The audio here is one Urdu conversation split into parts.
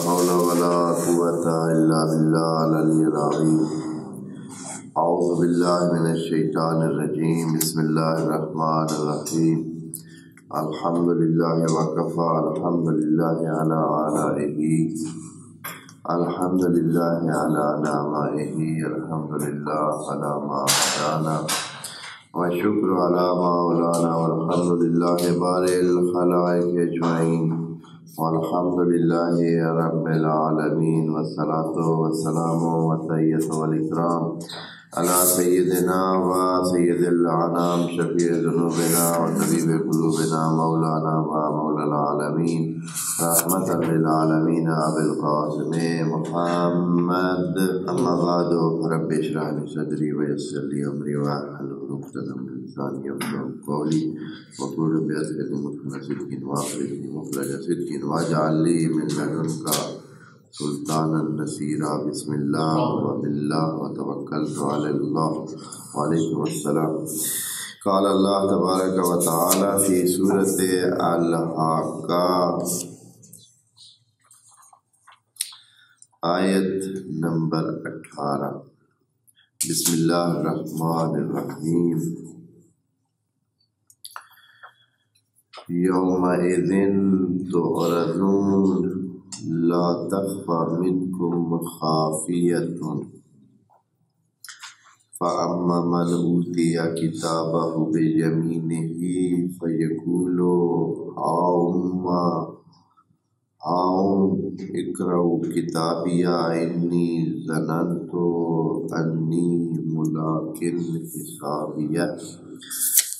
حول ولا قوة إلا بالله العلي العظيم. أعوذ بالله من الشيطان الرجيم. بسم الله الرحمن الرحيم. الحمد لله وكفى. الحمد لله على آلائه. الحمد لله على نعمائه. الحمد لله على ما هدانا والشكر على ما مولانا. والحمد لله بارئ الخلائق أجمعين. والحمد لله رب العالمين. والصلاة والسلام والتحية والإكرام على سيدنا وسيد الأنام شفيع ذنوبنا وطبيب قلوبنا مولانا ومولى العالمين رحمة للعالمين أبي القاسم محمد. أما بعد رب اشرح لي صدري ويسر لي أمري واحلل عقدة من لساني يفقهوا قولي وقل رب أدخلني مدخل صدق وأخرجني مخرج صدق واجعل لي من لدنك سلطانا نصيرا. بسم الله وبالله وتوكلت على الله. وعليكم السلام. قال الله تبارك وتعالى في سورة الحاقہ آیت نمبر 18. بسم اللہ الرحمن الرحیم. یومئذ تعرضون لا تخفى منكم خافية فأما من أوتي كتابه بيمينه فيقول هاؤم اقرءوا كتابيا إني ظننت أني ملاق حسابيا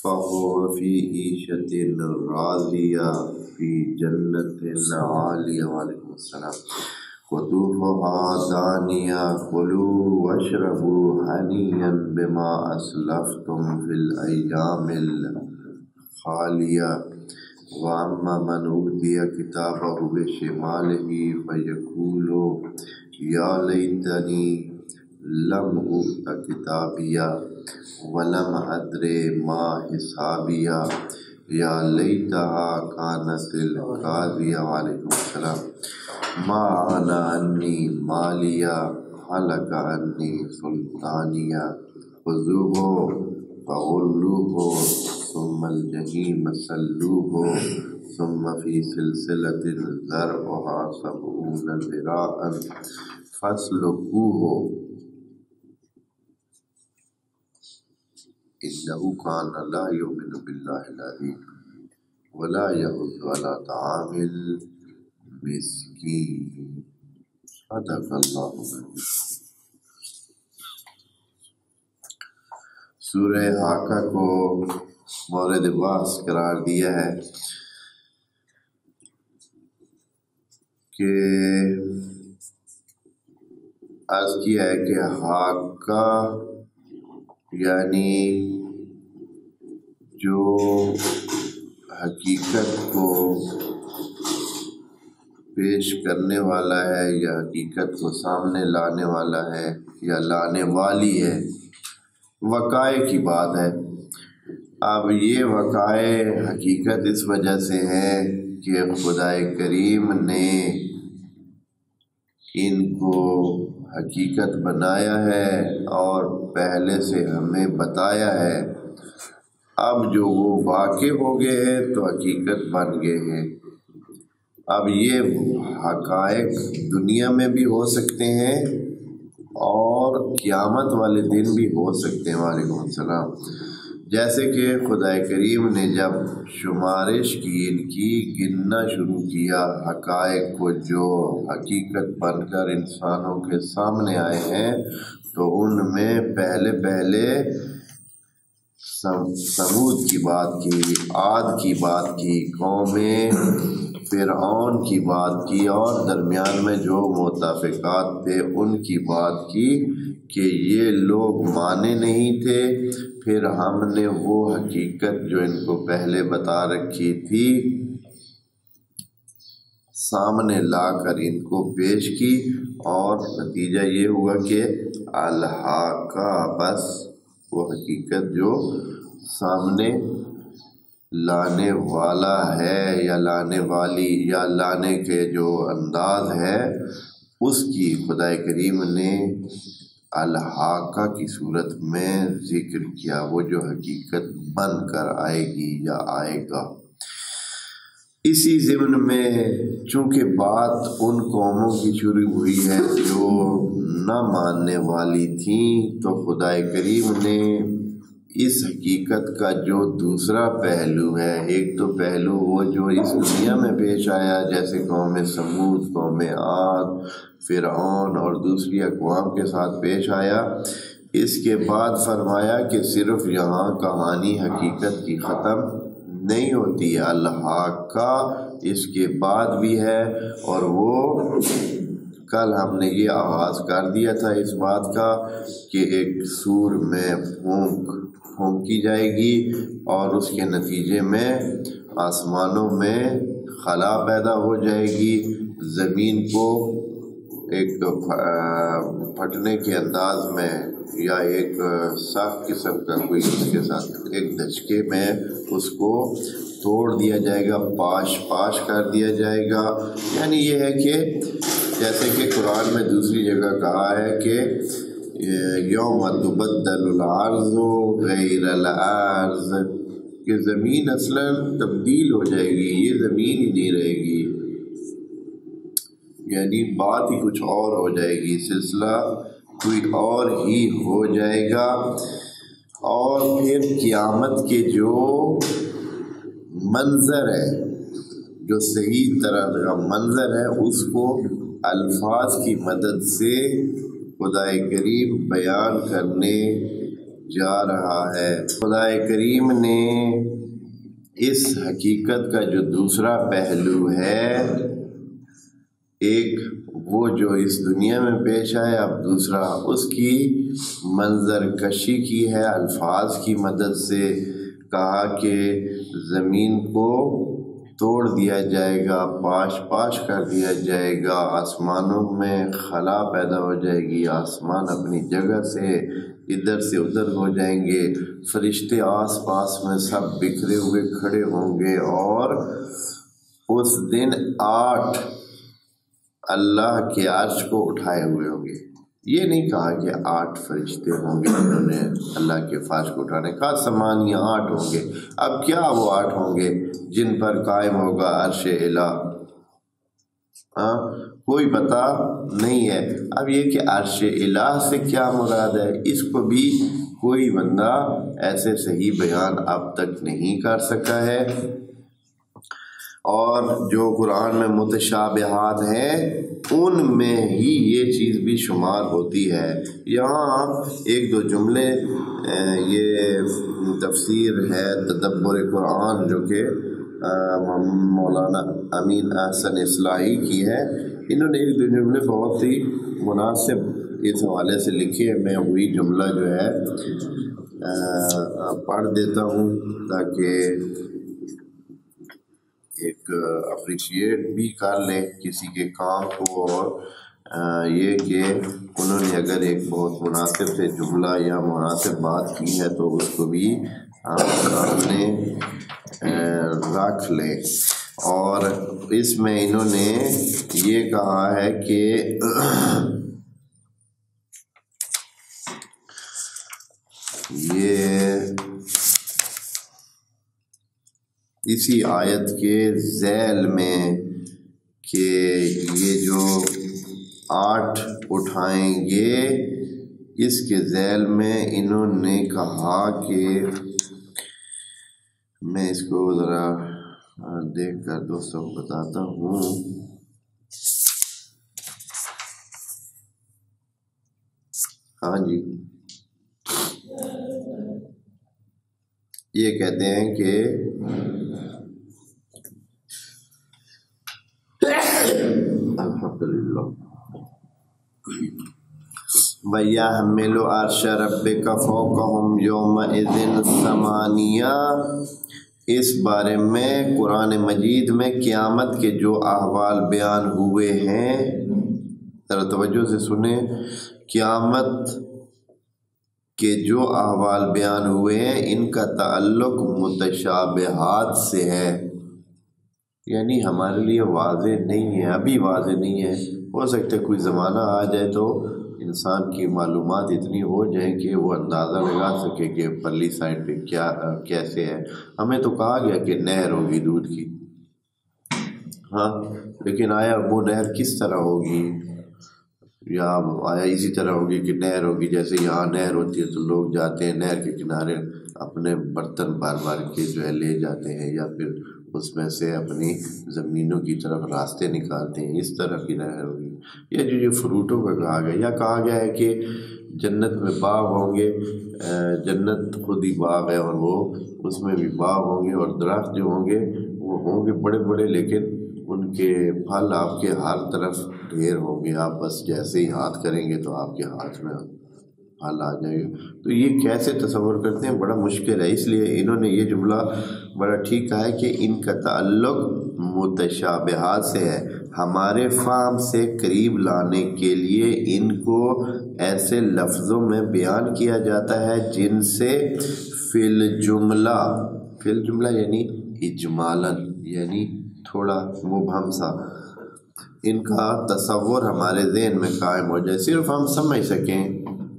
فهو في عيشة راضية في جنة عالية. وعليكم السلام. قطوفها دانية كلوا واشربوا هنيئا بما أسلفتم في الأيام الخالية. وأما من أوتي كتابه بشماله فيقول يا ليتني لم أوت كتابيا ولم أدر ما حسابيا یا لیتہا کانت القاضیہ. وعلیکم السلام. ما انا انی مالیہ حلق انی سلطانیہ خذوہ فغلوہ ثم الجحیم صلوہ ثم فی سلسلۃ ذرعہا 70 ذراعا فاسلکوہ إنه كان لا يؤمن بالله العظيم ولا يحض على طعام المسكين. صدق الله العظيم. سورہ حاقہ کو مورد بحث قرار دیا ہے کہ عرض کیا ہے کہ حاقہ یعنی جو حقیقت کو پیش کرنے والا ہے یا حقیقت کو سامنے لانے والا ہے یا لانے والی ہے، وقائع کی بات ہے. اب یہ وقائع حقیقت اس وجہ سے ہے کہ خدا کریم نے ان کو حقیقت بنایا ہے اور پہلے سے ہمیں بتایا ہے. اب جو وہ واقع ہو گئے ہیں تو حقیقت بن گئے ہیں. اب یہ حقائق دنیا میں بھی ہو سکتے ہیں اور قیامت والے دن بھی ہو سکتے ہیں. وعلیکم السلام. جیسے کہ خدا کریم نے جب شمارش کی ان کی گننا شروع کیا حقائق کو جو حقیقت بن کر انسانوں کے سامنے آئے ہیں، تو ان میں پہلے سمود کی بات کی، عاد کی بات کی، قوم فرعون کی بات کی، اور درمیان میں جو متفقات تھے ان کی بات کی کہ یہ لوگ مانے نہیں تھے. پھر ہم نے وہ حقیقت جو ان کو پہلے بتا رکھی تھی سامنے لا کر ان کو پیش کی، اور نتیجہ یہ ہوا کہ الحاقہ، بس وہ حقیقت جو سامنے لانے والا ہے یا لانے والی یا لانے کے جو انداز ہے اس کی خدا کریم نے الحاقہ کی صورت میں ذکر کیا، وہ جو حقیقت بن کر آئے گی یا آئے گا۔ اسی ضمن میں چونکہ بات ان قوموں کی شروع ہوئی ہے جو نہ ماننے والی تھیں، تو خدا کریم نے اس حقیقت کا جو دوسرا پہلو ہے، ایک تو پہلو وہ جو اس دنیا میں پیش آیا جیسے قوم سمود، قوم عاد، فرعون اور دوسری اقوام کے ساتھ پیش آیا، اس کے بعد فرمایا کہ صرف یہاں کہانی حقیقت کی ختم نہیں ہوتی ہے، الحاقہ اس کے بعد بھی ہے، اور وہ کل ہم نے یہ آغاز کر دیا تھا اس بات کا کہ ایک سور میں پھونکی جائے گی اور اس کے نتیجے میں آسمانوں میں خلا پیدا ہو جائے گی، زمین کو ایک پھٹنے کے انداز میں یا ایک سخت قسم کا کوئی اس کے ساتھ ایک دھچکے میں اس کو توڑ دیا جائے گا، پاش کر دیا جائے گا۔ یعنی یہ ہے کہ جیسے کہ قرآن میں دوسری جگہ کہا ہے کہ یوم تبدل الارض غیر الارض، کہ زمین اصلاً تبدیل ہو جائے گی، یہ زمین ہی نہیں رہے گی، یعنی بات ہی کچھ اور ہو جائے گی، سلسلہ کوئی اور ہی ہو جائے گا۔ اور پھر قیامت کے جو منظر ہے، جو صحیح طرح کا منظر ہے، اس کو الفاظ کی مدد سے خدا کریم بیان کرنے جا رہا ہے۔ خدا کریم نے اس حقیقت کا جو دوسرا پہلو ہے، ایک وہ جو اس دنیا میں پیش آئے، اب دوسرا اس کی منظر کشی کی ہے، الفاظ کی مدد سے کہا کہ زمین کو توڑ دیا جائے گا، پاش کر دیا جائے گا، آسمانوں میں خلا پیدا ہو جائے گی، آسمان اپنی جگہ سے ادھر سے ادھر ہو جائیں گے، فرشتے آس پاس میں سب بکھرے ہوئے کھڑے ہوں گے، اور اس دن 8 اللہ کے عرش کو اٹھائے ہوئے ہوں گے۔ یہ نہیں کہا کہ 8 فرشتے ہوں گے جنہوں نے اللہ کے فرش کو اٹھانے، کہا 8 ہوں گے۔ اب کیا وہ 8 ہوں گے جن پر قائم ہوگا عرش الہ؟ کوئی پتہ نہیں ہے۔ اب یہ کہ عرش الہ سے کیا مراد ہے، اس کو بھی کوئی بندہ ایسے صحیح بیان اب تک نہیں کر سکا ہے۔ اور جو قرآن میں متشابہات ہیں ان میں ہی یہ چیز بھی شمار ہوتی ہے۔ یہاں ایک دو جملے، یہ تفسیر ہے تدبر قرآن جو کہ مولانا امین احسن اصلاحی کی ہے، انہوں نے ایک دو جملے بہت ہی مناسب اس حوالے سے لکھے، میں وہی جملہ جو ہے پڑھ دیتا ہوں تاکہ ایک اپریشیٹ بھی کر لیں کسی کے کام کو، اور یہ کہ انہوں نے اگر ایک بہت مناسب سے جملہ یا مناسب بات کی ہے تو اس کو بھی سامنے رکھ لیں۔ اور اس میں انہوں نے یہ کہا ہے کہ یہ اسی آیت کے ذیل میں کہ یہ جو 8 اٹھائیں گے، اس کے ذیل میں انہوں نے کہا کہ میں اس کو ذرا دیکھ کر دوستوں کو بتاتا ہوں۔ ہاں جی، یہ کہتے ہیں کہ الحمدللہ وَيَحْمِلُ عَرْشَ رَبِّكَ فَوْقَهُمْ يَوْمَئِذٍ ثَمَانِيَةٌ، اس بارے میں قرآن مجید میں قیامت کے جو احوال بیان ہوئے ہیں، ذرا توجہ سے سنیں، قیامت کہ جو احوال بیان ہوئے ہیں ان کا تعلق متشابہات سے ہے، یعنی ہمارے لیے واضح نہیں ہے، ابھی واضح نہیں ہے۔ ہو سکتا ہے کوئی زمانہ آ جائے تو انسان کی معلومات اتنی ہو جائیں کہ وہ اندازہ لگا سکے کہ پرلی سائڈ پہ کیا کیسے ہے۔ ہمیں تو کہا گیا کہ نہر ہوگی دودھ کی، ہاں، لیکن آیا وہ نہر کس طرح ہوگی، یا آیا اسی طرح ہوگی کہ نہر ہوگی جیسے یہاں نہر ہوتی ہے تو لوگ جاتے ہیں نہر کے کنارے اپنے برتن بار بار کے جو ہے لے جاتے ہیں، یا پھر اس میں سے اپنی زمینوں کی طرف راستے نکالتے ہیں، اس طرح کی نہر ہوگی۔ یا جو فروٹوں کا کہا گیا، یا کہا گیا ہے کہ جنت میں باغ ہوں گے، جنت خود ہی باغ ہے اور وہ اس میں بھی باغ ہوں گے، اور درخت جو ہوں گے وہ ہوں گے بڑے بڑے، لیکن ان کے پھل آپ کے ہر طرف ڈھیر ہوں گے، آپ بس جیسے ہی ہاتھ کریں گے تو آپ کے ہاتھ میں پھل آ جائے گا۔ تو یہ کیسے تصور کرتے ہیں، بڑا مشکل ہے، اس لیے انہوں نے یہ جملہ بڑا ٹھیک کہا ہے کہ ان کا تعلق متشابہات سے ہے، ہمارے فہم سے قریب لانے کے لیے ان کو ایسے لفظوں میں بیان کیا جاتا ہے جن سے فی الجملہ یعنی اجمالاً، یعنی تھوڑا مبہم سا، ان کا تصور ہمارے ذہن میں قائم ہو جائے، صرف ہم سمجھ سکیں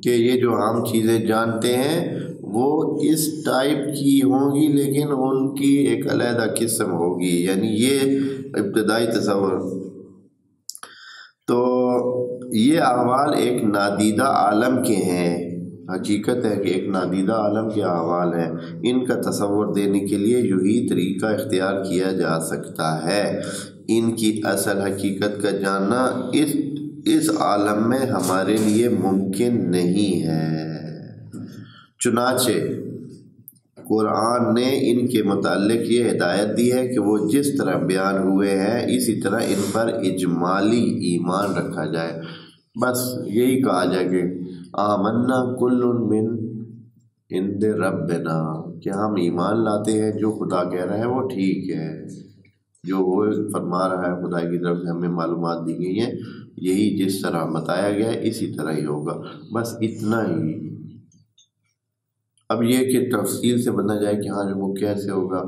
کہ یہ جو عام چیزیں جانتے ہیں وہ اس ٹائپ کی ہوں گی، لیکن ان کی ایک علیحدہ قسم ہوگی، یعنی یہ ابتدائی تصور۔ تو یہ احوال ایک نادیدہ عالم کے ہیں، حقیقت ہے کہ ایک نادیدہ عالم کے احوال ہیں، ان کا تصور دینے کے لیے یہی طریقہ اختیار کیا جا سکتا ہے۔ ان کی اصل حقیقت کا جاننا اس عالم میں ہمارے لیے ممکن نہیں ہے۔ چنانچہ قرآن نے ان کے متعلق یہ ہدایت دی ہے کہ وہ جس طرح بیان ہوئے ہیں اسی طرح ان پر اجمالی ایمان رکھا جائے، بس یہی کہا جائے کہ آمنا کل من عند ربنا، کہ ہم ایمان لاتے ہیں جو خدا کہہ رہا ہے وہ ٹھیک ہے، جو وہ فرما رہا ہے خدا کی طرف سے ہمیں معلومات دی گئی ہیں، یہی جس طرح بتایا گیا ہے اسی طرح ہی ہوگا، بس اتنا ہی۔ اب یہ کہ تفصیل سے بنا جائے کہ ہاں جو وہ کیسے ہوگا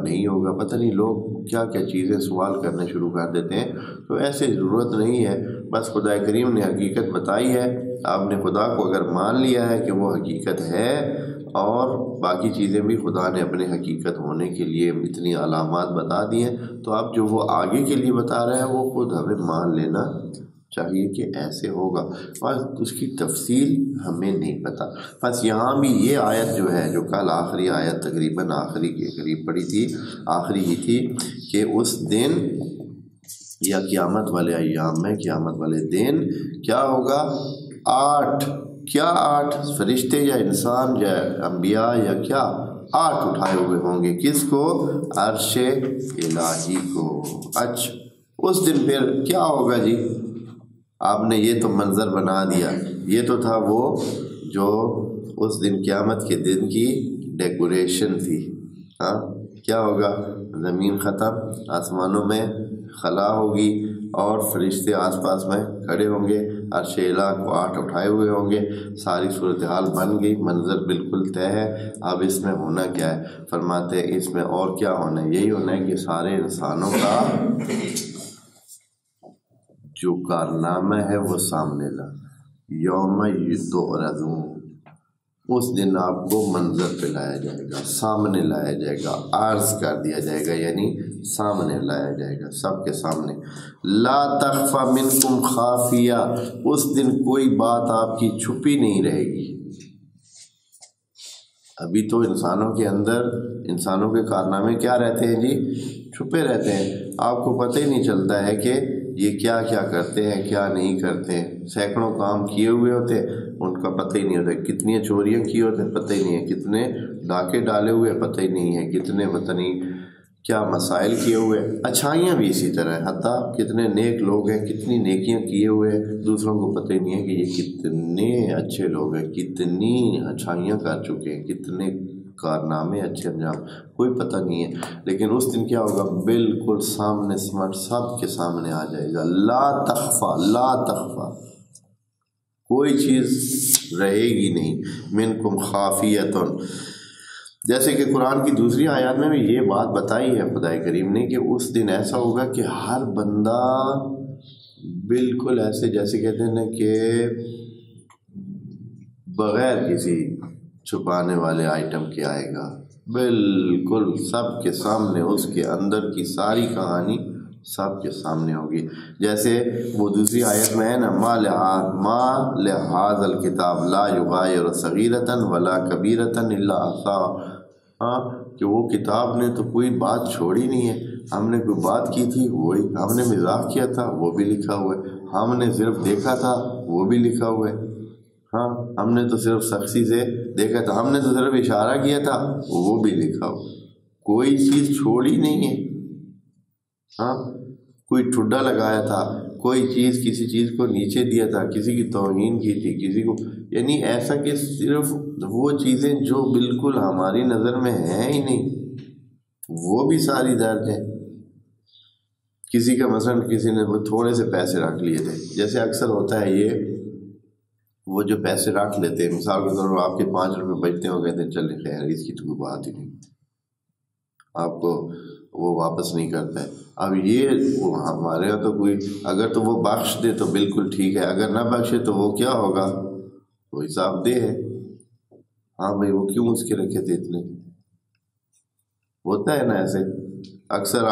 نہیں ہوگا، پتہ نہیں لوگ کیا کیا چیزیں سوال کرنے شروع کر دیتے ہیں، تو ایسے ضرورت نہیں ہے، بس خدا کریم نے حقیقت بتائی ہے، آپ نے خدا کو اگر مان لیا ہے کہ وہ حقیقت ہے، اور باقی چیزیں بھی خدا نے اپنے حقیقت ہونے کے لیے اتنی علامات بتا دی ہیں، تو اب جو وہ آگے کے لیے بتا رہا ہے وہ خود ہمیں مان لینا چاہیے کہ ایسے ہوگا، اور اس کی تفصیل ہمیں نہیں پتہ۔ بس یہاں بھی یہ آیت جو ہے، جو کل آخری آیت تقریباً آخری کے قریب پڑی تھی، آخری ہی تھی، کہ اس دن یا قیامت والے ایام میں، قیامت والے دن کیا ہوگا، 8 فرشتے یا انسان یا انبیاء یا کیا 8 اٹھائے ہوئے ہوں گے، کس کو؟ عرش الہی کو۔ اچھا اس دن پھر کیا ہوگا جی؟ آپ نے یہ تو منظر بنا دیا، یہ تو تھا وہ جو اس دن قیامت کے دن کی ڈیکوریشن تھی، ہاں کیا ہوگا؟ زمین ختم، آسمانوں میں خلا ہوگی، اور فرشتے آس پاس میں کھڑے ہوں گے، عرش الہ کو 8 اٹھائے ہوئے ہوں گے، ساری صورتحال بن گئی، منظر بالکل طے ہے۔ اب اس میں ہونا کیا ہے؟ فرماتے ہیں اس میں اور کیا ہونا ہے، یہی ہونا ہے کہ سارے انسانوں کا جو کارنامہ ہے وہ سامنے لا، یوم تعرضون، اس دن آپ کو منظر پہ لایا جائے گا، سامنے لایا جائے گا، عرض کر دیا جائے گا، یعنی سامنے لایا جائے گا، سب کے سامنے۔ لا تخفی منکم خافیہ، اس دن کوئی بات آپ کی چھپی نہیں رہے گی۔ ابھی تو انسانوں کے اندر، انسانوں کے کارنامے کیا رہتے ہیں جی؟ چھپے رہتے ہیں، آپ کو پتہ ہی نہیں چلتا ہے کہ یہ کیا کیا کرتے ہیں کیا نہیں کرتے ہیں، سینکڑوں کام کیے ہوئے ہوتے ہیں، ان کا پتہ ہی نہیں ہوتا، کتنی چوریاں کی ہوتے ہیں پتہ ہی نہیں ہے، کتنے ڈاکے ڈالے ہوئے پتہ ہی نہیں ہے، کتنے پتہ نہیں کیا مسائل کیے ہوئے، اچھائیاں بھی اسی طرح، حتیٰ کتنے نیک لوگ ہیں، کتنی نیکیاں کیے ہوئے ہیں، دوسروں کو پتہ ہی نہیں ہے کہ یہ کتنے اچھے لوگ ہیں، کتنی اچھائیاں کر چکے ہیں، کتنے کارنامے اچھے انجام، کوئی پتہ نہیں ہے۔ لیکن اس دن کیا ہوگا؟ بالکل سامنے سمٹ سب کے سامنے آ جائے گا، لا تخفا، لا تخفا، کوئی چیز رہے گی نہیں، منکم خافیتن، جیسے کہ قرآن کی دوسری آیات میں بھی یہ بات بتائی ہے خدا کریم نے کہ اس دن ایسا ہوگا کہ ہر بندہ بالکل ایسے جیسے کہتے ہیں نا کہ بغیر کسی چھپانے والے آئٹم کے آئے گا، بالکل سب کے سامنے اس کے اندر کی ساری کہانی سب کے سامنے ہوگی. جیسے وہ دوسری آیت میں ہے نا ما لہذا الکتاب لا یغادر صغیرۃ ولا کبیرۃ الا احصاها، کہ وہ کتاب نے تو کوئی بات چھوڑی نہیں ہے، ہم نے کوئی بات کی تھی وہی، ہم نے مزاح کیا تھا وہ بھی لکھا ہوا ہے، ہم نے صرف دیکھا تھا وہ بھی لکھا ہوا ہے، ہم نے تو صرف سختی سے دیکھا تھا، ہم نے تو صرف اشارہ کیا تھا وہ بھی لکھا ہوا، کوئی چیز چھوڑی نہیں ہے. کوئی ٹھڈا لگایا تھا، کوئی چیز کسی چیز کو نیچے دیا تھا، کسی کی توہین کی تھی، کسی کو، یعنی ایسا کہ صرف وہ چیزیں جو بالکل ہماری نظر میں ہیں ہی نہیں وہ بھی ساری درج ہیں. کسی کا مثلا کسی نے وہ تھوڑے سے پیسے رکھ لیے تھے، جیسے اکثر ہوتا ہے یہ وہ جو پیسے رکھ لیتے ہیں، مثال کے طور پر آپ کے 5 روپے بچتے ہو، کہتے ہیں چلے خیر اس کی تو کوئی بات ہی نہیں، آپ کو وہ واپس نہیں کرتا ہے. اب یہ ہمارے یہاں تو کوئی اگر تو وہ بخش دے تو بالکل ٹھیک ہے، اگر نہ بخشے تو وہ کیا ہوگا، وہ حساب دے ہے. ہاں بھائی وہ کیوں اس کے رکھے تھے اتنے، ہوتا ہے نا ایسے اکثر.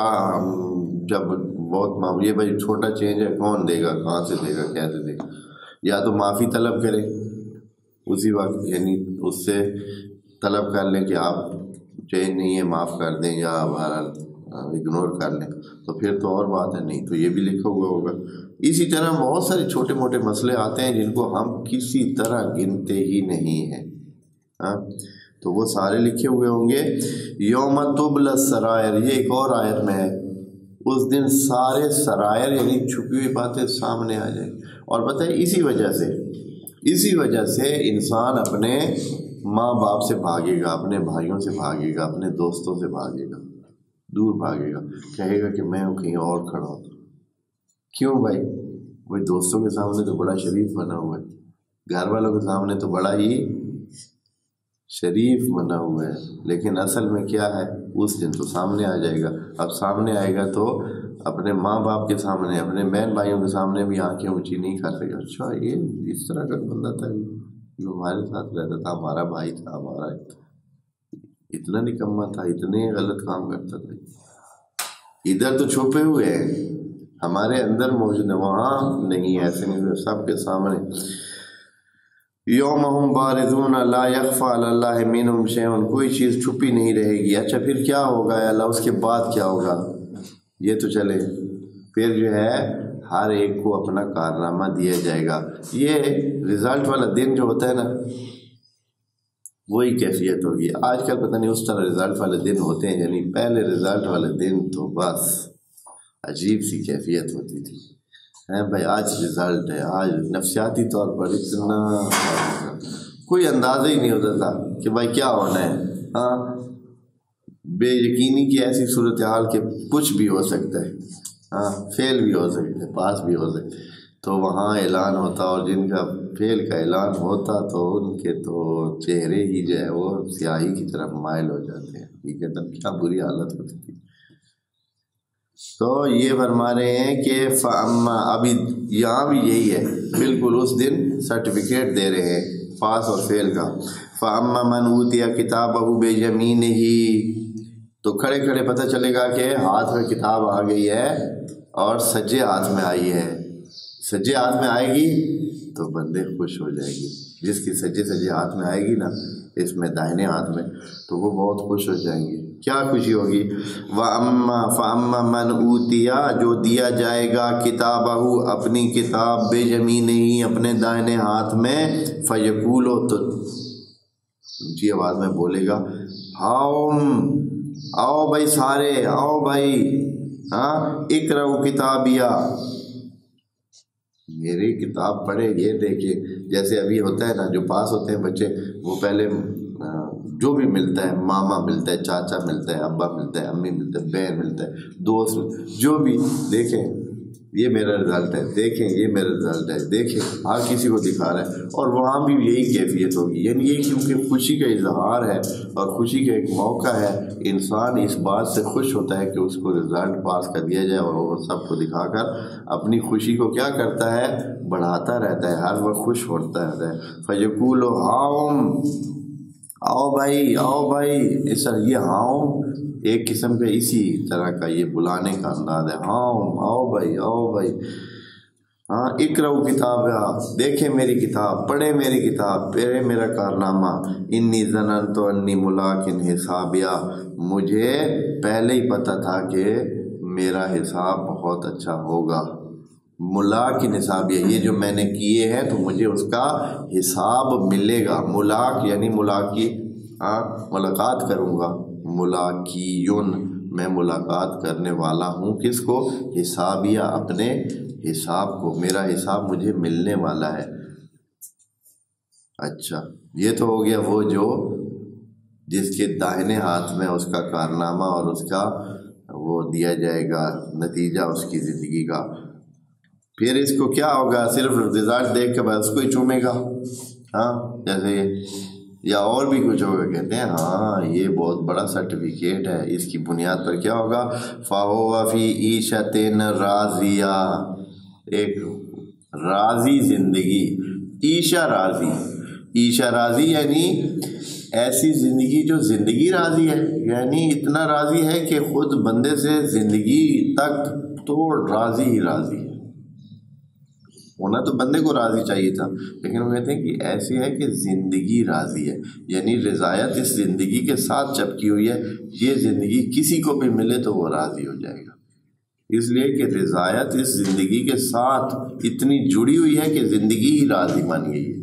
جب بہت معمولی ہے بھائی چھوٹا چینج ہے کون دے گا، کہاں سے دے گا، کیسے دے گا، یا تو معافی طلب کرے اسی وقت، یعنی اس سے طلب کر لیں کہ آپ چینج نہیں ہے معاف کر دیں یا بہرحال اگنور کر لیں، تو پھر تو اور بات ہے، نہیں تو یہ بھی لکھا ہوا ہوگا. اسی طرح بہت سارے چھوٹے موٹے مسئلے آتے ہیں جن کو ہم کسی طرح گنتے ہی نہیں ہیں، تو وہ سارے لکھے ہوئے ہوں گے. یوم تبلی السرائر، یہ ایک اور آیت میں ہے، اس دن سارے سرائر یعنی چھپی ہوئی باتیں سامنے آ جائیں. اور پتہ ہے اسی وجہ سے انسان اپنے ماں باپ سے بھاگے گا، اپنے بھائیوں سے بھاگے گا، اپنے دوستوں سے بھاگے گا، دور بھاگے گا، کہے گا کہ میں کہیں اور کھڑا ہوں. کیوں بھائی؟ وہی دوستوں کے سامنے تو بڑا شریف بنا ہوا ہے، گھر والوں کے سامنے تو بڑا ہی شریف بنا ہوا ہے، لیکن اصل میں کیا ہے اس دن تو سامنے آ جائے گا. اب سامنے آئے گا تو اپنے ماں باپ کے سامنے، اپنے بہن بھائیوں کے سامنے بھی آنکھیں اونچی نہیں کر سکے. اچھا یہ اس طرح کا بندہ تھا جو ہمارے ساتھ رہتا تھا، ہمارا بھائی تھا، ہمارا اتنا نکما تھا، اتنے غلط کام کرتا تھا. ادھر تو چھپے ہوئے ہیں، ہمارے اندر موجود ہے، وہاں نہیں، ایسے نہیں، سب کے سامنے. یومہم بارزون لا یخفی علی اللہ منہم شیء، کوئی چیز چھپی نہیں رہے گی. اچھا پھر کیا ہوگا یا اللہ، اس کے بعد کیا ہوگا یہ تو چلے، پھر جو ہے ہر ایک کو اپنا کارنامہ دیا جائے گا. یہ رزلٹ والا دن جو ہوتا ہے نا وہی کیفیت ہوگی. آج کل پتہ نہیں اس طرح رزلٹ والے دن ہوتے ہیں، یعنی پہلے رزلٹ والے دن تو بس عجیب سی کیفیت ہوتی تھی. بھائی آج رزلٹ ہے، آج نفسیاتی طور پر اتنا کوئی اندازہ ہی نہیں ہوتا تھا کہ بھائی کیا ہونا ہے. بے یقینی کی ایسی صورتحال کہ کچھ بھی ہو سکتا ہے، فیل بھی ہو سکتا ہے، پاس بھی ہو سکتا ہے. تو وہاں اعلان ہوتا، اور جن کا فیل کا اعلان ہوتا تو ان کے تو چہرے ہی جو ہے وہ سیاہی کی طرف مائل ہو جاتے ہیں. یہ کہتا کیا بری حالت ہوتی تھی. تو یہ فرما رہے ہیں کہ فاما، ابھی یہاں بھی یہی ہے، بالکل اس دن سرٹیفکیٹ دے رہے ہیں پاس اور فیل کا. فاما من اوتی کتابہ بیمینہ، تو کھڑے کھڑے پتہ چلے گا کہ ہاتھ میں کتاب آ گئی ہے اور سجے ہاتھ میں آئی ہے. سجے ہاتھ میں آئے گی تو بندے خوش ہو جائے گی. جس کی سجے ہاتھ میں آئے گی نا، اس میں دائنے ہاتھ میں، تو وہ بہت خوش ہو جائیں گے. کیا خوشی ہوگی؟ فَأَمَّا مَنْ أُوتِيَ، جو دیا جائے گا کتابہ اپنی کتاب بِيَمِينِهِ اپنے دائنے ہاتھ میں، فَيَقُولُ، تو اونچی آواز میں بولے گا، آؤ بھائی سارے، آؤ بھائی، اقرؤ کتابیہ، میری کتاب پڑھے. یہ دیکھیے جیسے ابھی ہوتا ہے نا، جو پاس ہوتے ہیں بچے وہ پہلے جو بھی ملتا ہے، ماما ملتا ہے، چاچا ملتا ہے، ابا ملتا ہے، امی ملتا ہے، بہن ملتا ہے، دوست، جو بھی دیکھیں یہ میرا رزلٹ ہے، دیکھیں یہ میرا رزلٹ ہے، دیکھیں ہر کسی کو دکھا رہا ہے، اور وہاں بھی یہی کیفیت ہوگی، یعنی یہ کیونکہ خوشی کا اظہار ہے اور خوشی کا ایک موقع ہے، انسان اس بات سے خوش ہوتا ہے کہ اس کو رزلٹ پاس کر دیا جائے، اور وہ سب کو دکھا کر اپنی خوشی کو کیا کرتا ہے، بڑھاتا رہتا ہے، ہر وقت خوش ہوتا رہتا ہے۔ فَيَقُولُ هَاؤْمْ، آؤ بھائی آؤ بھائی، اس طرح یہ ہاؤ ایک قسم کا اسی طرح کا یہ بلانے کا انداز ہے، ہاؤ آؤ بھائی آؤ بھائی، ہاں اقرؤ کتاب، دیکھیں میری کتاب، پڑھیں میری کتاب، پڑھیں میرا کارنامہ، انی ظننت انی ملاق حسابیہ، مجھے پہلے ہی پتہ تھا کہ میرا حساب بہت اچھا ہوگا، ملاق حسابیہ، یہ جو میں نے کیے ہیں تو مجھے اس کا حساب ملے گا، ملاق یعنی ملاقی، ملاقات کروں گا، ملاقیون میں ملاقات کرنے والا ہوں، کس کو، حسابیہ اپنے حساب کو، میرا حساب مجھے ملنے والا ہے۔ اچھا یہ تو ہو گیا وہ جو جس کے داہنے ہاتھ میں اس کا کارنامہ اور اس کا وہ دیا جائے گا نتیجہ اس کی زندگی کا، پھر اس کو کیا ہوگا، صرف رزلٹ دیکھ کے بس اس کو ہی چومے گا، ہاں جیسے یا اور بھی کچھ ہوگا، کہتے ہیں ہاں یہ بہت بڑا سرٹیفکیٹ ہے، اس کی بنیاد پر کیا ہوگا، فَهُوَ فِي عِيشَةٍ رَاضِيَةٍ، ایک راضی زندگی، عیشہ راضی، عیشہ راضی یعنی ایسی زندگی جو زندگی راضی ہے، یعنی اتنا راضی ہے کہ خود بندے سے زندگی تک تو راضی ہی راضی ہے، ہونا تو بندے کو راضی چاہیے تھا، لیکن وہ کہتے ہیں کہ ایسی ہے کہ زندگی راضی ہے، یعنی رضایت اس زندگی کے ساتھ چپکی ہوئی ہے، یہ زندگی کسی کو بھی ملے تو وہ راضی ہو جائے گا، اس لیے کہ رضایت اس زندگی کے ساتھ اتنی جڑی ہوئی ہے کہ زندگی ہی راضی بن گئی ہے،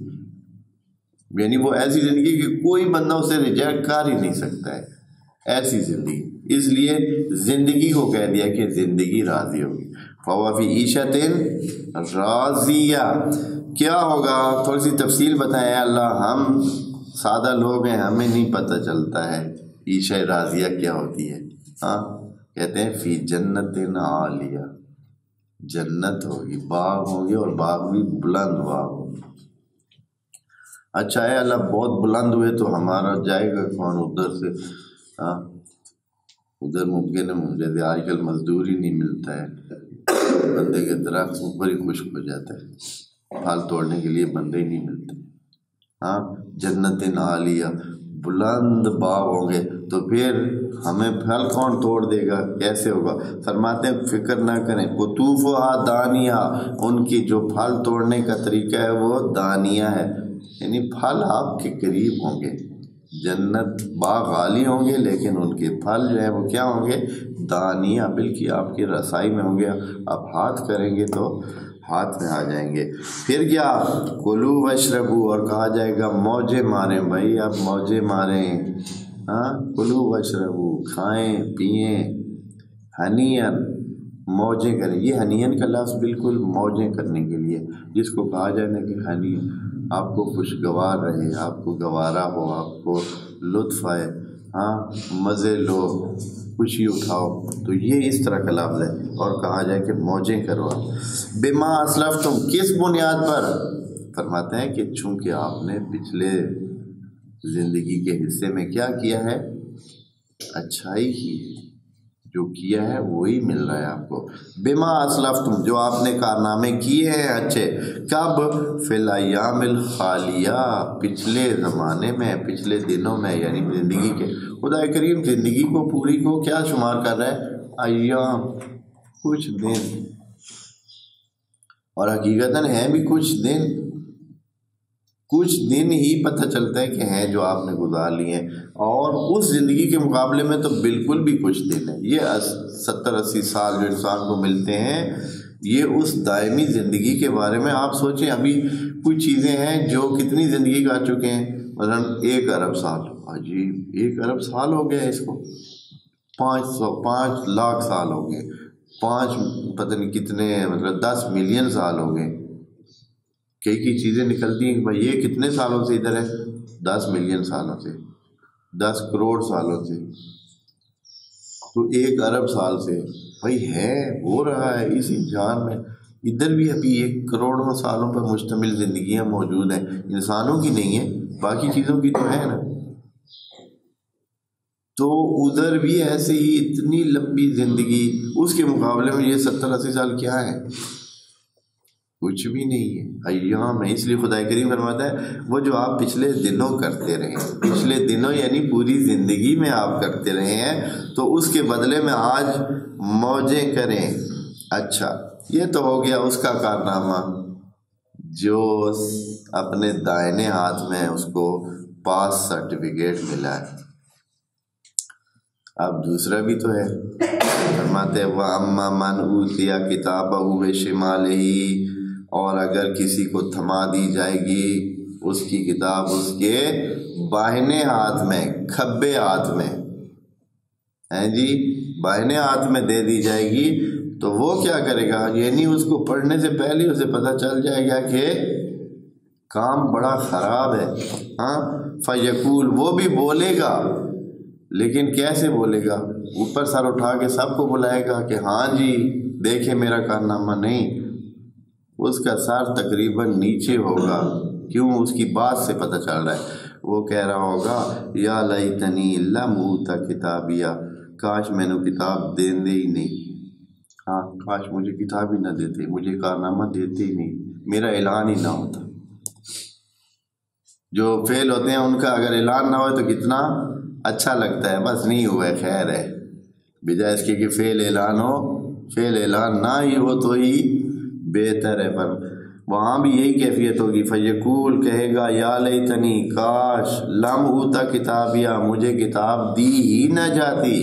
یعنی وہ ایسی زندگی کہ کوئی بندہ اسے ریجیکٹ کر ہی نہیں سکتا ہے، ایسی زندگی، اس لیے زندگی کو کہہ دیا کہ زندگی راضی ہوگی۔ فَهُوَ فِي عِيشَةٍ رَاضِيَةٍ، کیا ہوگا، تھوڑی سی تفصیل بتائیں اللہ، ہم سادہ لوگ ہیں، ہمیں نہیں پتہ چلتا ہے عیشہ راضیہ کیا ہوتی ہے، ہاں کہتے ہیں فی جنت عالیہ، جنت ہوگی، باغ ہوں گے، اور باغ بھی بلند باغ ہوں گے۔ اچھا ہے اللہ بہت بلند ہوئے تو ہمارا جائے گا کون ادھر سے، ہاں ادھر ممکن ہے جیسے آج کل مزدور ہی نہیں ملتا ہے، بندے کے درخت اوپر ہی خشک ہو جاتا ہے، پھل توڑنے کے لیے بندے ہی نہیں ملتے، ہاں جنت عالیہ، بلند باغ ہوں گے، تو پھر ہمیں پھل کون توڑ دے گا، کیسے ہوگا، فرماتے ہیں فکر نہ کریں، قطوفہا دانیہ، ان کی جو پھل توڑنے کا طریقہ ہے وہ دانیہ ہے، یعنی پھل آپ کے قریب ہوں گے، جنت باغ عالی ہوں گے لیکن ان کے پھل جو ہے وہ کیا ہوں گے، دانیہ، بلکہ آپ کی رسائی میں ہوں گے، آپ ہاتھ کریں گے تو ہاتھ میں آ جائیں گے۔ پھر کیا، کلو واشربو، اور کہا جائے گا موجے ماریں بھائی، آپ موجے ماریں، ہاں کلو واشربو، کھائیں پئیں، ہنیئن، موجیں کریں، یہ ہنیئن کا لفظ بالکل موجیں کرنے کے لیے، جس کو کہا جائے نا کہ ہنی، آپ کو خوشگوار رہے، آپ کو گوارا ہو، آپ کو لطف آئے، ہاں مزے لو، خوشی اٹھاؤ، تو یہ اس طرح کا لفظ ہے، اور کہا جائے کہ موجیں کرو، بما اسلفتم، کس بنیاد پر، فرماتے ہیں کہ چونکہ آپ نے پچھلے زندگی کے حصے میں کیا کیا ہے، اچھائی کی، جو کیا ہے وہی مل رہا ہے آپ کو، بما اسلفتم، جو آپ نے کارنامے کیے ہیں اچھے، کب، فی الایام الخالیہ، پچھلے زمانے میں، پچھلے دنوں میں، یعنی زندگی کے، خدا کریم زندگی کو پوری کو کیا شمار کر رہا ہے، ایام، کچھ دن، اور حقیقتاً ہیں بھی کچھ دن، کچھ دن ہی پتہ چلتا ہے کہ ہیں جو آپ نے گزار لیے ہیں، اور اس زندگی کے مقابلے میں تو بالکل بھی کچھ دن ہے، یہ 70-80 سال جو انسان کو ملتے ہیں، یہ اس دائمی زندگی کے بارے میں آپ سوچیں، ابھی کچھ چیزیں ہیں جو کتنی زندگی کا چکے ہیں، مثلاً 1 ارب سال، عجیب 1 ارب سال ہو گیا اس کو، 5 لاکھ سال ہو گئے، 5 پتہ نہیں کتنے، مطلب 10 ملین سال ہو گئے، کئی چیزیں نکلتی ہیں کہ بھائی یہ کتنے سالوں سے ادھر ہے، 10 ملین سالوں سے، 10 کروڑ سالوں سے، تو 1 ارب سال سے بھائی ہے، ہو رہا ہے اسی جان میں. ادھر بھی ابھی 1 کروڑوں سالوں پر مشتمل زندگیاں موجود ہیں، انسانوں کی نہیں ہیں، باقی چیزوں کی تو ہے نا. تو ادھر بھی ایسے ہی اتنی لمبی زندگی، اس کے مقابلے میں یہ 70-80 سال کیا ہے؟ کچھ بھی نہیں ہے، ایام ہے. اس لیے خدا کریم فرماتا ہے وہ جو آپ پچھلے دنوں کرتے رہے، پچھلے دنوں یعنی پوری زندگی میں آپ کرتے رہے ہیں، تو اس کے بدلے میں آج موجیں کریں. اچھا یہ تو ہو گیا اس کا کارنامہ جو اپنے دائنے ہاتھ میں اس کو پاس سرٹیفکیٹ ملا ہے. اب دوسرا بھی تو ہے، فرماتے وَأَمَّا مَنْ أُوتِيَ كِتَابَهُ بِشِمَالِهِ، اور اگر کسی کو تھما دی جائے گی اس کی کتاب اس کے بائیں ہاتھ میں، کھبے ہاتھ میں ہیں جی، بائیں ہاتھ میں دے دی جائے گی، تو وہ کیا کرے گا؟ یعنی اس کو پڑھنے سے پہلے اسے پتہ چل جائے گا کہ کام بڑا خراب ہے. ہاں فَيَقُولُ، وہ بھی بولے گا، لیکن کیسے بولے گا؟ اوپر سر اٹھا کے سب کو بلائے گا کہ ہاں جی دیکھیں میرا کارنامہ. نہیں، اس کا سر تقریباً نیچے ہوگا. کیوں؟ اس کی بات سے پتہ چل رہا ہے. وہ کہہ رہا ہوگا یا لیتنی لم اوت کتابیہ، کاش میں نے کتاب دین دے ہی نہیں. ہاں کاش مجھے کتاب ہی نہ دیتے، مجھے کارنامہ دیتے ہی نہیں، میرا اعلان ہی نہ ہوتا. جو فیل ہوتے ہیں ان کا اگر اعلان نہ ہو تو کتنا اچھا لگتا ہے. بس نہیں ہوا ہے، خیر ہے، بجائے اس کے کہ فیل اعلان ہو، فیل اعلان نہ ہی ہو تو ہی بہتر ہے. پر وہاں بھی یہی کیفیت ہوگی. فیقول، کہے گا یا لیتنی، کاش لم اوتا کتابیہ، مجھے کتاب دی ہی نہ جاتی.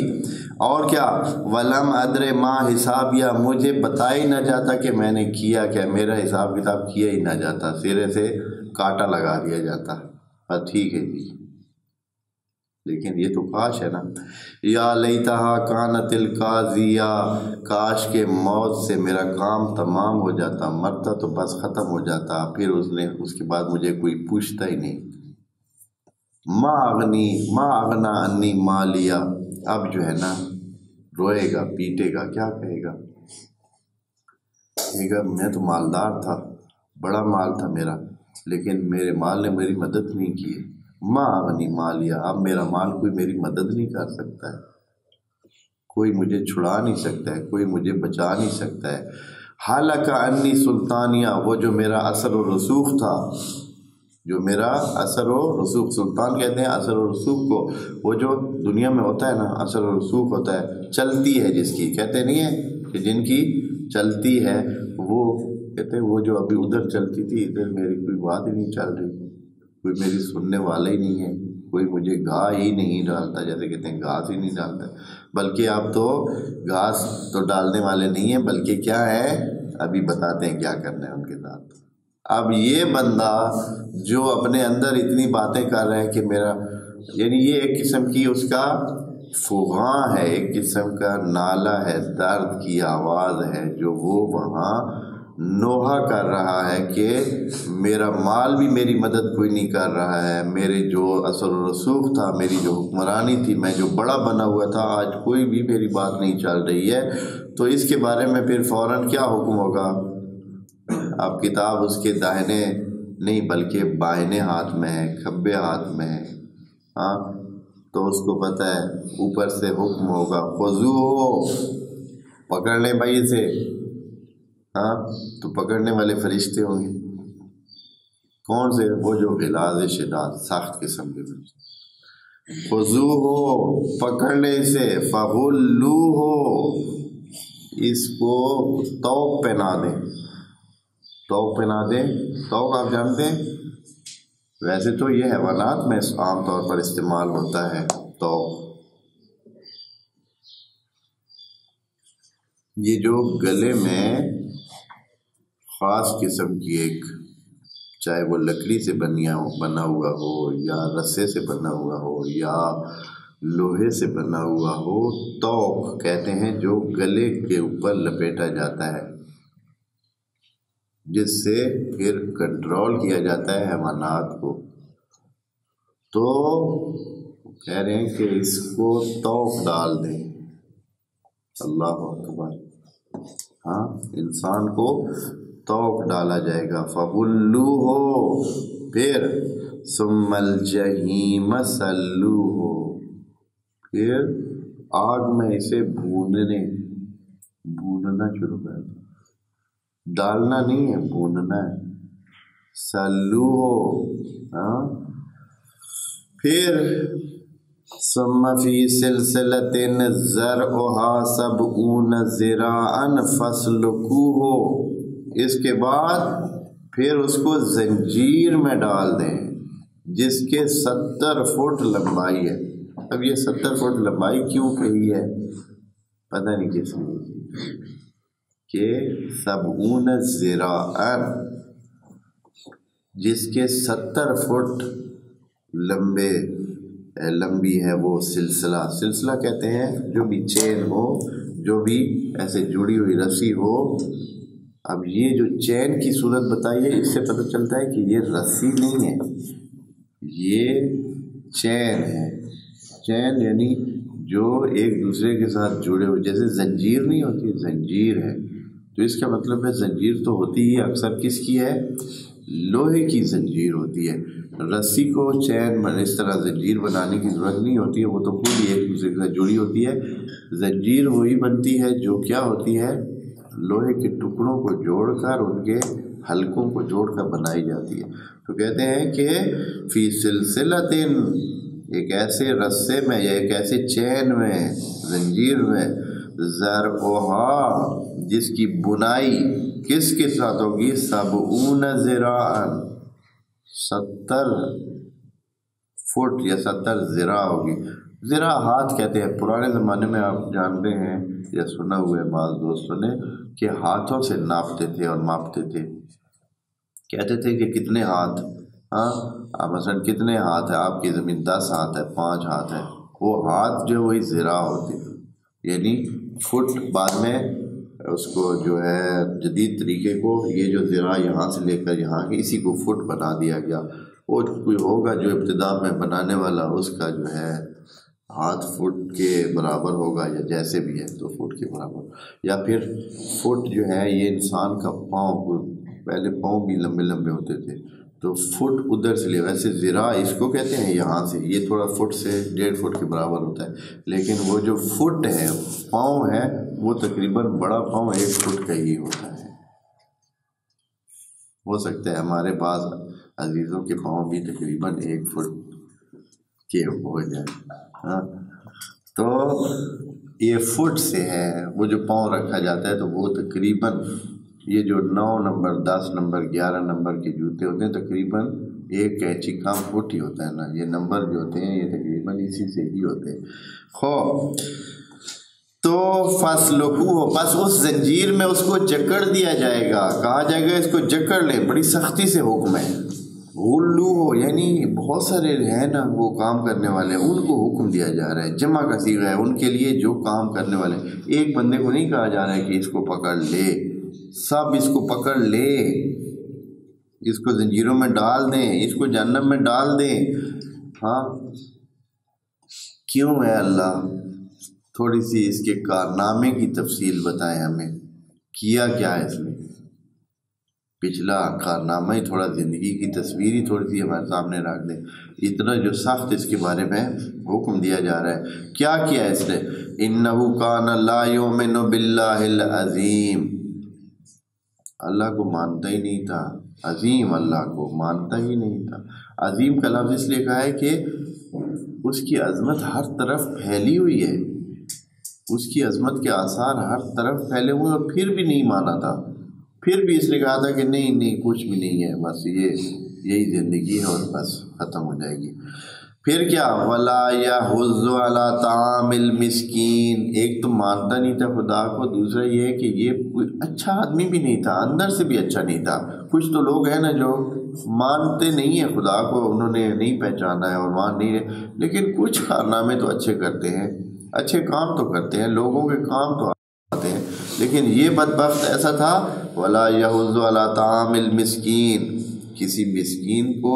اور کیا؟ ولم ادر ما حسابیہ، مجھے بتا ہی نہ جاتا کہ میں نے کیا کیا، میرا حساب کتاب کیا ہی نہ جاتا، سرے سے کانٹا لگا دیا جاتا. بس ٹھیک ہے جی، لیکن یہ تو کاش ہے نا. یا لیتہا کانت القاضیہ، کاش کے موت سے میرا کام تمام ہو جاتا، مرتا تو بس ختم ہو جاتا، پھر اس کے بعد مجھے کوئی پوچھتا ہی نہیں. ما اغنا انی مالیہ، اب جو ہے نا روئے گا، پیٹے گا، کیا کہے گا؟ کہے گا میں تو مالدار تھا، بڑا مال تھا میرا، لیکن میرے مال نے میری مدد نہیں کی. ما اغنی مالیہ، اب میرا مال کوئی میری مدد نہیں کر سکتا ہے، کوئی مجھے چھڑا نہیں سکتا ہے، کوئی مجھے بچا نہیں سکتا ہے. حالک انی سلطانیہ، وہ جو میرا اثر و رسوخ تھا، جو میرا اثر و رسوخ، سلطان کہتے ہیں اثر و رسوخ کو، وہ جو دنیا میں ہوتا ہے نا اثر و رسوخ ہوتا ہے، چلتی ہے جس کی، کہتے نہیں ہے کہ جن کی چلتی ہے، وہ کہتے ہیں وہ جو ابھی ادھر چلتی تھی ادھر میری کوئی بات ہی نہیں چل رہی، کوئی میری سننے والا ہی نہیں ہے، کوئی مجھے گھا ہی نہیں ڈالتا، جیسے کہتے ہیں گھاس ہی نہیں ڈالتا. بلکہ آپ تو گھاس تو ڈالنے والے نہیں ہیں، بلکہ کیا ہے ابھی بتاتے ہیں کیا کرنا ہے ان کے ساتھ. اب یہ بندہ جو اپنے اندر اتنی باتیں کر رہا ہے کہ میرا، یعنی یہ ایک قسم کی اس کا فغاں ہے، ایک قسم کا نالہ ہے، درد کی آواز ہے جو وہ وہاں نوحہ کر رہا ہے کہ میرا مال بھی میری مدد کوئی نہیں کر رہا ہے، میرے جو اثر و رسوخ تھا، میری جو حکمرانی تھی، میں جو بڑا بنا ہوا تھا، آج کوئی بھی میری بات نہیں چل رہی ہے. تو اس کے بارے میں پھر فوراً کیا حکم ہوگا؟ اب کتاب اس کے داہنے نہیں بلکہ بائیں ہاتھ میں ہے، کھبے ہاتھ میں ہے. ہاں تو اس کو پتہ ہے اوپر سے حکم ہوگا خذوہ، پکڑ لیں بھائی اسے. ہاں تو پکڑنے والے فرشتے ہوں گے، کون سے؟ وہ جو غلاظ شداد، سخت قسم کے فرشتے. خذوہ، پکڑ لیں اسے، فغلوہ، اس کو طوق پہنا دیں. طوق پہنا دیں، طوق آپ جانتے ہیں، ویسے تو یہ حیوانات میں عام طور پر استعمال ہوتا ہے طوق. یہ جو گلے میں خاص قسم کی ایک، چاہے وہ لکڑی سے بنا ہوا ہو یا رسے سے بنا ہوا ہو یا لوہے سے بنا ہوا ہو، طوق کہتے ہیں، جو گلے کے اوپر لپیٹا جاتا ہے، جس سے پھر کنٹرول کیا جاتا ہے حیوانات کو. تو کہہ رہے ہیں کہ اس کو طوق ڈال دیں. اللہ اکبر. ہاں انسان کو توق ڈالا جائے گا. فغلوہ، پھر ثم الجحیم صلوہ، پھر آگ میں اسے بھوننا شروع کر دیں. ڈالنا نہیں ہے، بھوننا ہے. صلوہ. ہاں پھر ثم فی سلسلۃ ذرعها 70 ذراعا فاسلکوہ، اس کے بعد پھر اس کو زنجیر میں ڈال دیں جس کے 70 فٹ لمبائی ہے. اب یہ 70 فٹ لمبائی کیوں کہی ہے پتہ نہیں کس لیے، کہ 70 ذراعا، جس کے 70 فٹ لمبی ہے وہ سلسلہ کہتے ہیں جو بھی چین ہو، جو بھی ایسے جڑی ہوئی رسی ہو. اب یہ جو چین کی صورت بتائی ہے اس سے پتہ چلتا ہے کہ یہ رسی نہیں ہے، یہ چین ہے. چین یعنی جو ایک دوسرے کے ساتھ جڑے ہوئے، جیسے زنجیر نہیں ہوتی، زنجیر ہے. تو اس کا مطلب ہے زنجیر تو ہوتی ہی اکثر کس کی ہے، لوہے کی زنجیر ہوتی ہے. رسی کو چین اس طرح زنجیر بنانے کی ضرورت نہیں ہوتی ہے، وہ تو خود ہی ایک دوسرے کے ساتھ جڑی ہوتی ہے. زنجیر وہی بنتی ہے جو کیا ہوتی ہے، لوہے کے ٹکڑوں کو جوڑ کر ان کے حلقوں کو جوڑ کر بنائی جاتی ہے. تو کہتے ہیں کہ فی سلسلۃ، ایک ایسے رسے میں یا ایک ایسے چین میں، زنجیر میں، ذرعها، جس کی بنائی کس کے ساتھ ہوگی، 70 ذراعا، 70 فٹ یا 70 ذراع ہوگی. ذراع ہاتھ کہتے ہیں. پرانے زمانے میں آپ جانتے ہیں یا سنا ہوا ہے بعض دوستوں نے کہ ہاتھوں سے ناپتے تھے اور ماپتے تھے. کہتے تھے کہ کتنے ہاتھ، ہاں مثلا کتنے ہاتھ ہے آپ کی زمین، 10 ہاتھ ہے، 5 ہاتھ ہے. وہ ہاتھ جو وہی ذراع ہوتے تھے، یعنی فٹ. بعد میں اس کو جو ہے جدید طریقے کو یہ جو ذراع یہاں سے لے کر یہاں کی، اسی کو فٹ بنا دیا گیا. وہ کوئی ہوگا جو ابتدا میں بنانے والا، اس کا جو ہے ہاتھ فٹ کے برابر ہوگا یا جیسے بھی ہے تو فٹ کے برابر. یا پھر فٹ جو ہے یہ انسان کا پاؤں، پہلے پاؤں بھی لمبے لمبے ہوتے تھے تو فٹ ادھر سے لے. ویسے ذراع اس کو کہتے ہیں یہاں سے، یہ تھوڑا فٹ سے 1.5 فٹ کے برابر ہوتا ہے. لیکن وہ جو فٹ ہے، پاؤں ہے، وہ تقریباً بڑا پاؤں 1 فٹ کا ہی ہوتا ہے. ہو سکتا ہے ہمارے بعض عزیزوں کے پاؤں بھی تقریباً 1 فٹ کے ہو جائے. ہاں تو یہ فٹ سے ہے. وہ جو پاؤں رکھا جاتا ہے تو وہ تقریباً یہ جو 9 نمبر 10 نمبر 11 نمبر کے جوتے ہوتے ہیں تقریباً 1 کینچی کام فٹ ہی ہوتا ہے نا. یہ نمبر جو ہوتے ہیں یہ تقریباً اسی سے ہی ہوتے ہیں. تو فاسلکوہ، بس اس زنجیر میں اس کو جکڑ دیا جائے گا. کہا جائے گا اس کو جکڑ لیں، بڑی سختی سے حکم ہے. غلوہ یعنی بہت سارے ہیں نا وہ کام کرنے والے، ان کو حکم دیا جا رہا ہے. جمع کا صیغہ ہے ان کے لیے جو کام کرنے والے. ایک بندے کو نہیں کہا جا رہا ہے کہ اس کو پکڑ لے، سب اس کو پکڑ لے، اس کو زنجیروں میں ڈال دیں، اس کو جہنم میں ڈال دیں. ہاں کیوں ہے اللہ؟ تھوڑی سی اس کے کارنامے کی تفصیل بتائیں ہمیں، کیا کیا ہے اس نے. پچھلا کارنامہ ہی تھوڑا زندگی کی تصویر ہی تھوڑی سی ہمارے سامنے رکھ دیں. اتنا جو سخت اس کے بارے میں حکم دیا جا رہا ہے، کیا کیا ہے اس نے. انہ کان لا یؤمن باللہ العظیم، اللہ کو مانتا ہی نہیں تھا. عظیم اللہ کو مانتا ہی نہیں تھا. عظیم کا لفظ اس لیے کہا ہے کہ اس کی عظمت ہر طرف پھیلی ہوئی ہے، اس کی عظمت کے آثار ہر طرف پھیلے ہوئے، اور پھر بھی نہیں مانا تھا. پھر بھی اس نے کہا تھا کہ نہیں کچھ بھی نہیں ہے، بس یہی زندگی ہے اور بس ختم ہو جائے گی. پھر کیا، ولا یحض علی طعام المسکین، ایک تو مانتا نہیں تھا خدا کو، دوسرا یہ ہے کہ یہ کوئی اچھا آدمی بھی نہیں تھا، اندر سے بھی اچھا نہیں تھا. کچھ تو لوگ ہیں نا جو مانتے نہیں ہیں خدا کو، انہوں نے نہیں پہچانا ہے اور مان نہیں ہے، لیکن کچھ کارنامے تو اچھے کرتے ہیں، اچھے کام تو کرتے ہیں، لوگوں کے کام تو آتے ہیں. لیکن یہ بدبخت ایسا تھا، ولا یحض علی طعام المسکین، کسی مسکین کو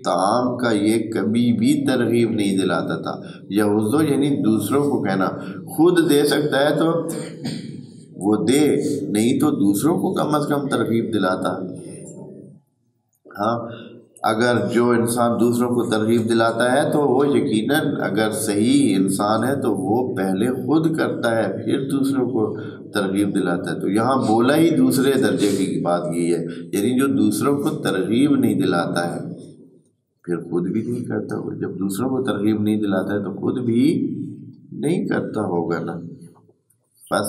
طعام کا یہ کبھی بھی ترغیب نہیں دلاتا تھا۔ یہودو یعنی دوسروں کو کہنا، خود دے سکتا ہے تو وہ دے، نہیں تو دوسروں کو کم از کم ترغیب دلاتا۔ ہاں اگر جو انسان دوسروں کو ترغیب دلاتا ہے تو وہ یقیناً اگر صحیح انسان ہے تو وہ پہلے خود کرتا ہے پھر دوسروں کو ترغیب دلاتا ہے۔ تو یہاں بولا ہی دوسرے درجے کی بات کی ہے، یعنی جو دوسروں کو ترغیب نہیں دلاتا ہے پھر خود بھی نہیں کرتا ہوگا۔ جب دوسروں کو ترغیب نہیں دلاتا ہے تو خود بھی نہیں کرتا ہوگا نا۔ بس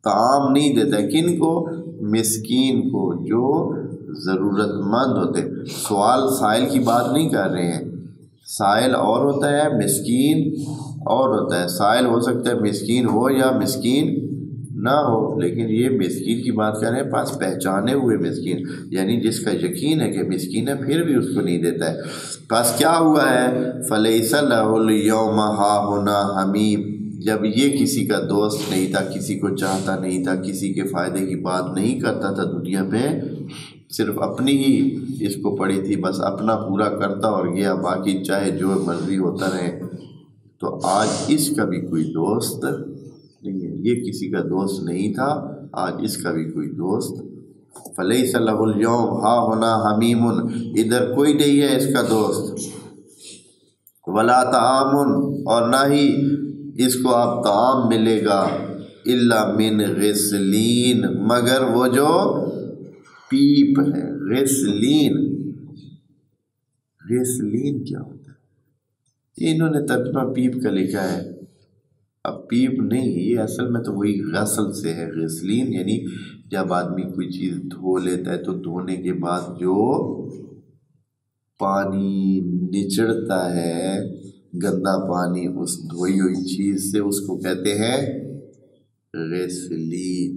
طعام نہیں دیتا، کن کو؟ مسکین کو، جو ضرورت مند ہوتے۔ سوال سائل کی بات نہیں کر رہے ہیں، سائل اور ہوتا ہے، مسکین اور ہوتا ہے۔ سائل ہو سکتا ہے مسکین ہو یا مسکین نہ ہو، لیکن یہ مسکین کی بات کر رہے ہیں، پاس پہچانے ہوئے مسکین، یعنی جس کا یقین ہے کہ مسکین ہے پھر بھی اس کو نہیں دیتا ہے۔ پاس کیا ہوا ہے؟ فَلَيْسَ لَهُ الْيَوْمَ هَاهُنَا حَمِيمٌ، جب یہ کسی کا دوست نہیں تھا، کسی کو چاہتا نہیں تھا، کسی کے فائدے کی بات نہیں کرتا تھا دنیا میں، صرف اپنی ہی اس کو پڑی تھی، بس اپنا پورا کرتا اور گیا، باقی چاہے جو مرضی ہوتا رہے، تو آج اس کا بھی کوئی دوست نہیں ہے۔ یہ کسی کا دوست نہیں تھا، آج اس کا بھی کوئی دوست۔ فَلَيْسَ لَهُ الْيَوْمَ هَاهُنَا حَمِيمٌ، ادھر کوئی نہیں ہے اس کا دوست۔ وَلَا طَعَامٌ، اور نہ ہی اس کو اب طعام ملے گا، إِلَّا مِنْ غِسْلِينَ، مگر وہ جو پیپ ہے۔ غسلین، غسلین کیا ہوتا ہے؟ انہوں نے ترجمہ پیپ کا لکھا ہے، اب پیپ نہیں، یہ اصل میں تو وہی غسل سے ہے۔ غسلین یعنی جب آدمی کوئی چیز دھو لیتا ہے تو دھونے کے بعد جو پانی نچڑتا ہے، گندا پانی اس دھوئی ہوئی چیز سے، اس کو کہتے ہیں غسلین۔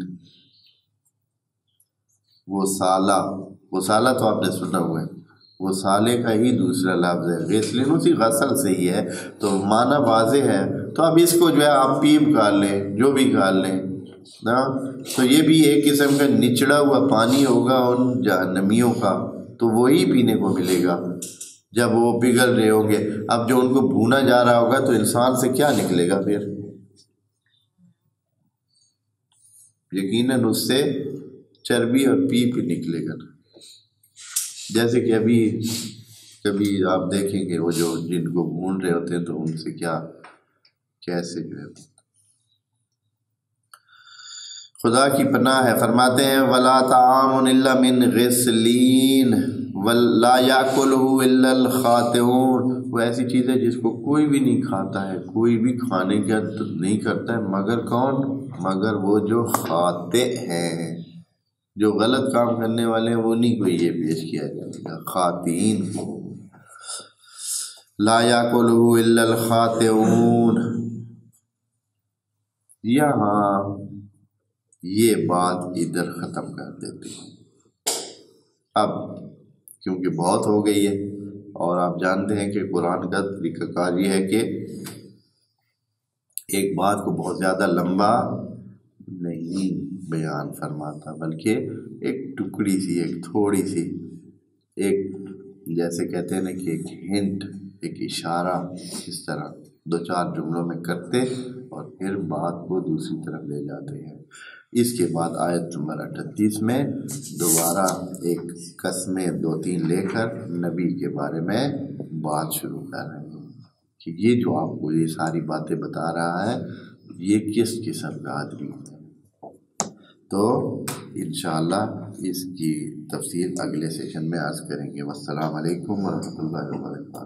وہ سالہ تو آپ نے سنا ہوا ہے، وہ سالے کا ہی دوسرا لفظ ہے۔ غسلین اسی غسل سے ہی ہے، تو معنی واضح ہے۔ تو اب اس کو جو ہے آپ پیپ کھا لیں، جو بھی کھا لیں نا، تو یہ بھی ایک قسم کا نچڑا ہوا پانی ہوگا ان جہنمیوں کا، تو وہی پینے کو ملے گا جب وہ پگھل رہے ہوں گے۔ اب جو ان کو بھونا جا رہا ہوگا تو انسان سے کیا نکلے گا پھر؟ یقیناً اس سے چربی اور پیپ ہی نکلے گا نا۔ جیسے کہ ابھی کبھی آپ دیکھیں گے وہ جو جن کو بھون رہے ہوتے ہیں تو ان سے کیسے جو ہے خدا کی پناہ ہے۔ فرماتے ہیں وَلَا طَعَامٌ إِلَّا مِنْ غِسْلِينَ وَلَا يَأْكُلُهُ إِلَّا الْخَاطِئُونَ، وہ ایسی چیز ہے جس کو کوئی بھی نہیں کھاتا ہے، کوئی بھی کھانے کی عادت نہیں کرتا ہے، مگر کون؟ مگر وہ جو خاطئ ہیں، جو غلط کام کرنے والے ہیں، وہ نہیں کو یہ پیش کیا جائے گا، خاطئین کو۔ لا يَأْكُلُهُ إِلَّا الْخَاطِئُونَ، یہاں یہ بات ادھر ختم کر دیتے ہیں۔ اب کیونکہ بہت ہو گئی ہے اور آپ جانتے ہیں کہ قرآن کا طریقہ کار یہ ہے کہ ایک بات کو بہت زیادہ لمبا نہیں بیان فرماتا، بلکہ ایک ٹکڑی سی، ایک تھوڑی سی، ایک جیسے کہتے ہیں نا کہ ایک ہنٹ، ایک اشارہ، اس طرح دو چار جملوں میں کرتے اور پھر بات کو دوسری طرف لے جاتے ہیں۔ اس کے بعد آیت نمبر 38 میں دوبارہ ایک قسمیں 2-3 لے کر نبی کے بارے میں بات شروع کر رہے ہیں کہ یہ جو آپ کو یہ ساری باتیں بتا رہا ہے یہ کس قسم کا آدمی ہے۔ تو انشاءاللہ اس کی تفصیل اگلے سیشن میں عرض کریں گے۔ والسلام علیکم ورحمۃ اللہ وبرکاتہ۔